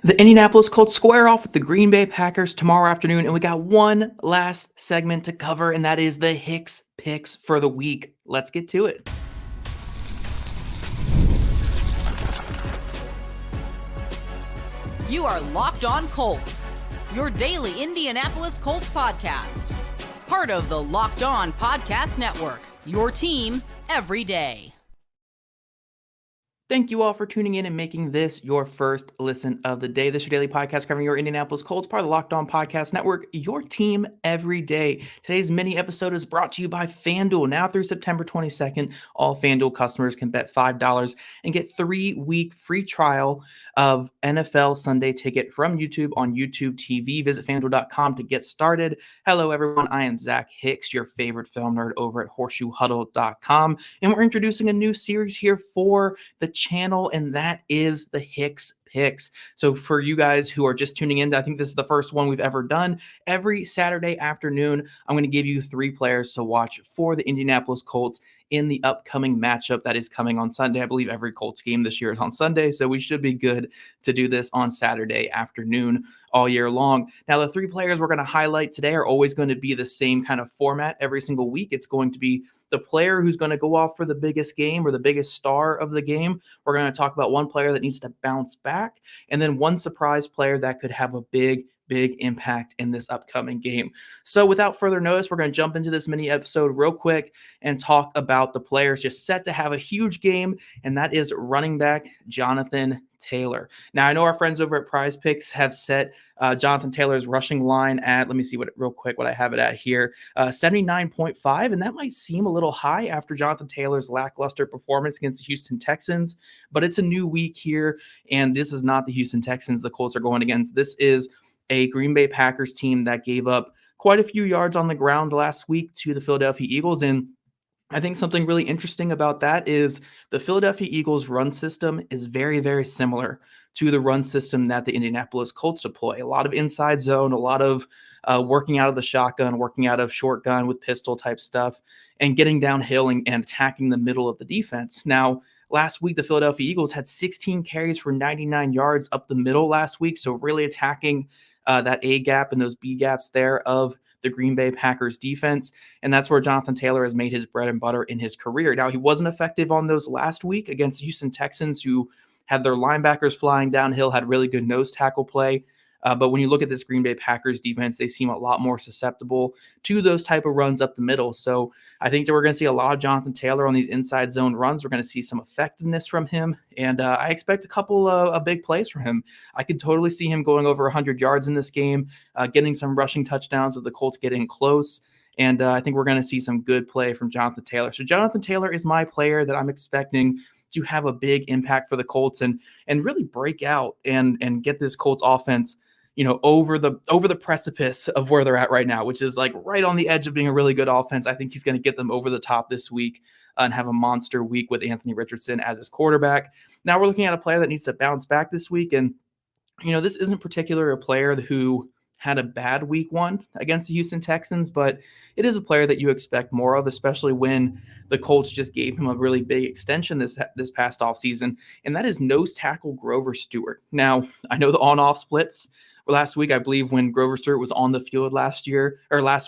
The Indianapolis Colts square off with the Green Bay Packers tomorrow afternoon, and we got one last segment to cover, and that is the Hicks Picks for the week. Let's get to it. You are Locked On Colts, your daily Indianapolis Colts podcast. Part of the Locked On Podcast Network, your team every day. Thank you all for tuning in and making this your first listen of the day. This is your daily podcast covering your Indianapolis Colts, part of the Locked On Podcast Network, your team every day. Today's mini episode is brought to you by FanDuel. Now through September 22nd, all FanDuel customers can bet $5 and get 3-week free trial of NFL Sunday Ticket from YouTube on YouTube TV. Visit FanDuel.com to get started. Hello, everyone. I am Zach Hicks, your favorite film nerd over at HorseshoeHuddle.com, and we're introducing a new series here for the channel, and that is the Hicks Picks. So for you guys who are just tuning in, I think this is the first one we've ever done. Every Saturday afternoon, I'm going to give you 3 players to watch for the Indianapolis Colts in the upcoming matchup that is coming on Sunday. I believe every Colts game this year is on Sunday, so we should be good to do this on Saturday afternoon all year long. Now, the 3 players we're going to highlight today are always going to be the same kind of format every single week. It's going to be the player who's going to go off for the biggest game or the biggest star of the game. We're going to talk about one player that needs to bounce back, and then one surprise player that could have a big impact in this upcoming game. So without further notice, we're going to jump into this mini episode real quick and talk about the players just set to have a huge game, and that is running back Jonathan Taylor. Now, I know our friends over at PrizePicks have set Jonathan Taylor's rushing line at, let me see what I have it at here, 79.5, and that might seem a little high after Jonathan Taylor's lackluster performance against the Houston Texans, but it's a new week here, and this is not the Houston Texans the Colts are going against. This is a Green Bay Packers team that gave up quite a few yards on the ground last week to the Philadelphia Eagles. And I think something really interesting about that is the Philadelphia Eagles run system is very, very similar to the run system that the Indianapolis Colts deploy. A lot of inside zone, a lot of working out of the shotgun, working out of shotgun with pistol type stuff, and getting downhill and attacking the middle of the defense. Now, last week, the Philadelphia Eagles had 16 carries for 99 yards up the middle last week, so really attacking that A gap and those B gaps there of the Green Bay Packers defense. And that's where Jonathan Taylor has made his bread and butter in his career. Now, he wasn't effective on those last week against the Houston Texans, who had their linebackers flying downhill, had really good nose tackle play. But when you look at this Green Bay Packers defense, they seem a lot more susceptible to those type of runs up the middle. So I think that we're going to see a lot of Jonathan Taylor on these inside zone runs. We're going to see some effectiveness from him. And I expect a couple of big plays from him. I could totally see him going over 100 yards in this game, getting some rushing touchdowns if the Colts get in close. And I think we're going to see some good play from Jonathan Taylor. So Jonathan Taylor is my player that I'm expecting to have a big impact for the Colts and really break out and get this Colts offense, you know, over the precipice of where they're at right now, which is like right on the edge of being a really good offense. I think he's going to get them over the top this week and have a monster week with Anthony Richardson as his quarterback. Now we're looking at a player that needs to bounce back this week. And, you know, this isn't particularly a player who had a bad week 1 against the Houston Texans, but it is a player that you expect more of, especially when the Colts just gave him a really big extension this past offseason, and that is nose tackle Grover Stewart. Now, I know the on-off splits last week, I believe when Grover Stewart was on the field last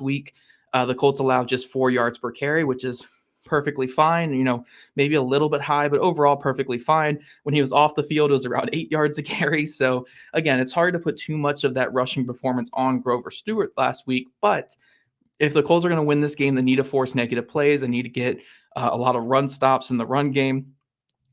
week, the Colts allowed just 4 yards per carry, which is perfectly fine. You know, maybe a little bit high, but overall perfectly fine. When he was off the field, it was around 8 yards a carry. So again, it's hard to put too much of that rushing performance on Grover Stewart last week. But if the Colts are going to win this game, they need to force negative plays. They need to get a lot of run stops in the run game.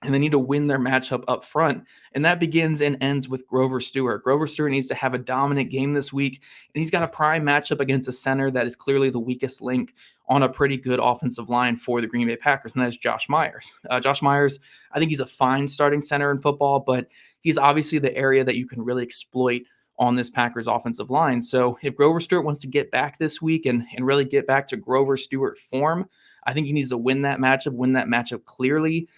And they need to win their matchup up front. And that begins and ends with Grover Stewart. Grover Stewart needs to have a dominant game this week. And he's got a prime matchup against a center that is clearly the weakest link on a pretty good offensive line for the Green Bay Packers, and that is Josh Myers. Josh Myers, I think he's a fine starting center in football, but he's obviously the area that you can really exploit on this Packers offensive line. So if Grover Stewart wants to get back this week and really get back to Grover Stewart form, I think he needs to win that matchup clearly,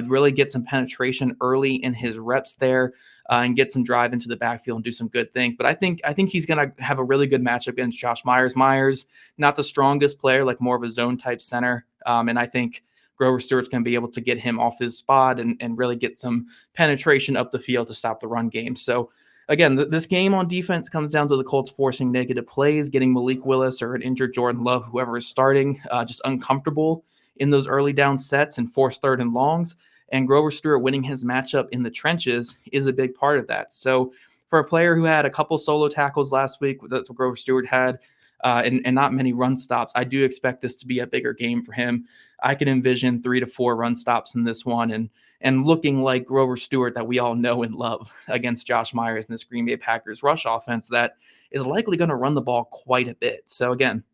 really get some penetration early in his reps there, and get some drive into the backfield and do some good things. But I think he's going to have a really good matchup against Josh Myers. Myers, not the strongest player, like more of a zone type center. And I think Grover Stewart's going to be able to get him off his spot and really get some penetration up the field to stop the run game. So again, this game on defense comes down to the Colts forcing negative plays, getting Malik Willis or an injured Jordan Love, whoever is starting, just uncomfortable in those early down sets and force third and longs. And Grover Stewart winning his matchup in the trenches is a big part of that. So for a player who had a couple solo tackles last week, that's what Grover Stewart had, and not many run stops, I do expect this to be a bigger game for him. I can envision 3 to 4 run stops in this one, and looking like Grover Stewart that we all know and love against Josh Myers and this Green Bay Packers rush offense that is likely going to run the ball quite a bit. So again,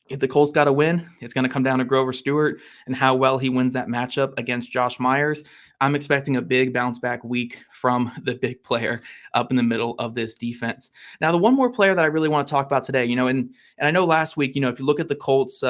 if the Colts got to win, it's going to come down to Grover Stewart and how well he wins that matchup against Josh Myers. I'm expecting a big bounce back week from the big player up in the middle of this defense. Now, the one more player that I really want to talk about today, and I know last week, if you look at the Colts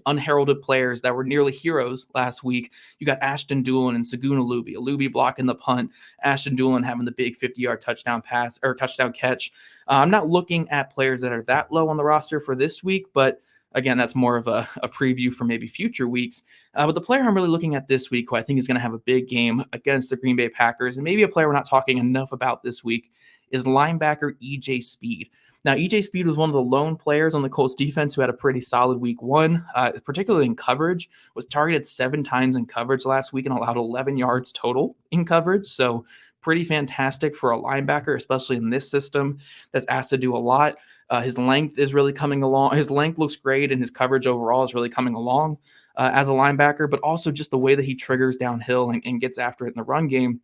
unheralded players that were nearly heroes last week, you got Ashton Dulin and Saguna Alubi. Alubi blocking the punt, Ashton Dulin having the big 50-yard touchdown pass or touchdown catch. I'm not looking at players that are that low on the roster for this week, but again, that's more of a preview for maybe future weeks. But the player I'm really looking at this week, who I think is going to have a big game against the Green Bay Packers, and maybe a player we're not talking enough about this week, is linebacker E.J. Speed. Now, E.J. Speed was one of the lone players on the Colts defense who had a pretty solid week one, particularly in coverage, was targeted 7 times in coverage last week and allowed 11 yards total in coverage. So pretty fantastic for a linebacker, especially in this system that's asked to do a lot. His length is really coming along. His length looks great, and his coverage overall is really coming along as a linebacker, but also just the way that he triggers downhill and gets after it in the run game.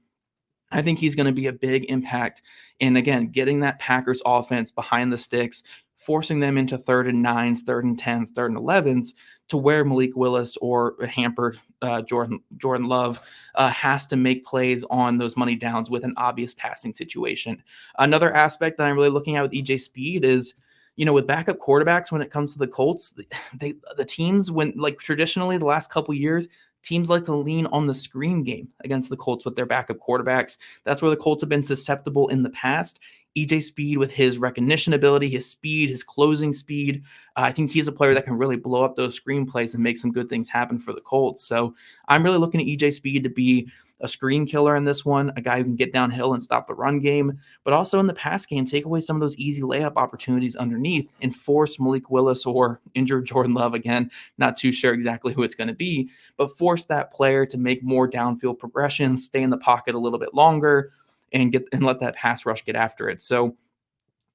I think he's going to be a big impact in, again, getting that Packers offense behind the sticks, forcing them into 3rd and 9s, 3rd and 10s, 3rd and 11s, to where Malik Willis or a hampered Jordan Love has to make plays on those money downs with an obvious passing situation. Another aspect that I'm really looking at with EJ Speed is, with backup quarterbacks when it comes to the Colts, the teams, when like traditionally the last couple years, teams like to lean on the screen game against the Colts with their backup quarterbacks. That's where the Colts have been susceptible in the past. EJ Speed, with his recognition ability, his speed, his closing speed, I think he's a player that can really blow up those screen plays and make some good things happen for the Colts. So I'm really looking at EJ Speed to be a screen killer in this one, a guy who can get downhill and stop the run game, but also in the pass game, take away some of those easy layup opportunities underneath and force Malik Willis or injured Jordan Love, again, not too sure exactly who it's going to be, but force that player to make more downfield progressions, stay in the pocket a little bit longer, and let that pass rush get after it. So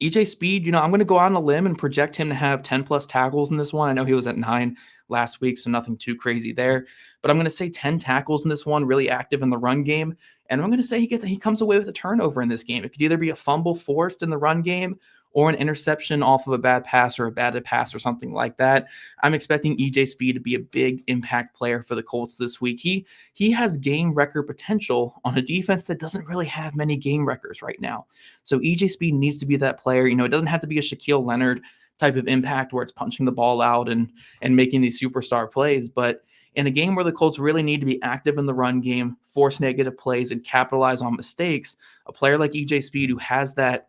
EJ Speed, I'm going to go out on a limb and project him to have 10 plus tackles in this one. I know he was at 9 last week, so nothing too crazy there. But I'm going to say 10 tackles in this one, really active in the run game. And I'm going to say he comes away with a turnover in this game. It could either be a fumble forced in the run game or an interception off of a bad pass or a batted pass or something like that. I'm expecting EJ Speed to be a big impact player for the Colts this week. He has game record potential on a defense that doesn't really have many game records right now. So EJ Speed needs to be that player. It doesn't have to be a Shaquille Leonard type of impact where it's punching the ball out and making these superstar plays, but in a game where the Colts really need to be active in the run game, force negative plays, and capitalize on mistakes, a player like EJ Speed who has that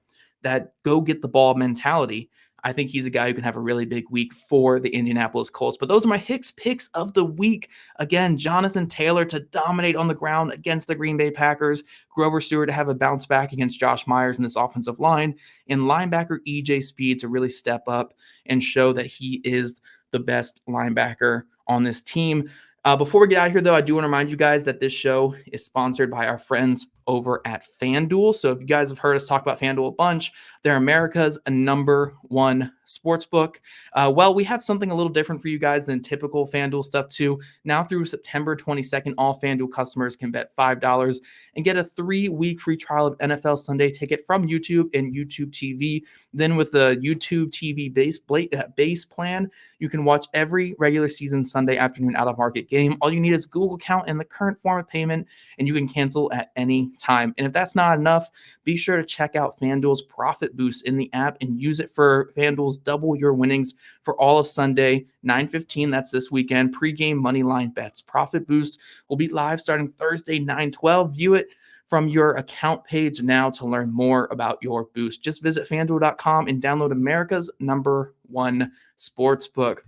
go get the ball mentality, I think he's a guy who can have a really big week for the Indianapolis Colts. But those are my Hicks picks of the week. Again, Jonathan Taylor to dominate on the ground against the Green Bay Packers, Grover Stewart to have a bounce back against Josh Myers in this offensive line, and linebacker EJ Speed to really step up and show that he is the best linebacker on this team. Before we get out of here, though, I do want to remind you guys that this show is sponsored by our friends over at FanDuel. So if you guys have heard us talk about FanDuel a bunch, they're America's #1 sportsbook. Well, we have something a little different for you guys than typical FanDuel stuff too. Now through September 22nd, all FanDuel customers can bet $5 and get a 3-week free trial of NFL Sunday Ticket from YouTube and YouTube TV. Then with the YouTube TV base plan, you can watch every regular season Sunday afternoon out-of-market game. All you need is Google account and the current form of payment, and you can cancel at any time. And if that's not enough, be sure to check out FanDuel's Profit Boost in the app and use it for FanDuel's double your winnings for all of Sunday, 9:15. That's this weekend. Pre-game money line bets. Profit Boost will be live starting Thursday, 9/12. View it from your account page now to learn more about your boost. Just visit FanDuel.com and download America's #1 sportsbook.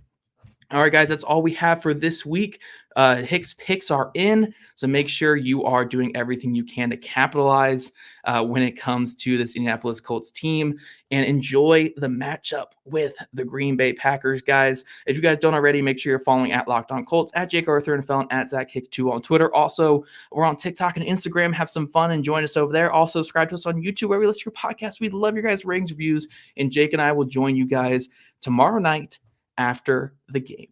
All right, guys, that's all we have for this week. Hicks Picks are in, so make sure you are doing everything you can to capitalize when it comes to this Indianapolis Colts team and enjoy the matchup with the Green Bay Packers, guys. If you guys don't already, make sure you're following at Locked On Colts, at Jake Arthur and Felon, at Zach Hicks2 on Twitter. Also, we're on TikTok and Instagram. Have some fun and join us over there. Also, subscribe to us on YouTube where we list your podcast. We love your guys' ratings, reviews, and Jake and I will join you guys tomorrow night after the game.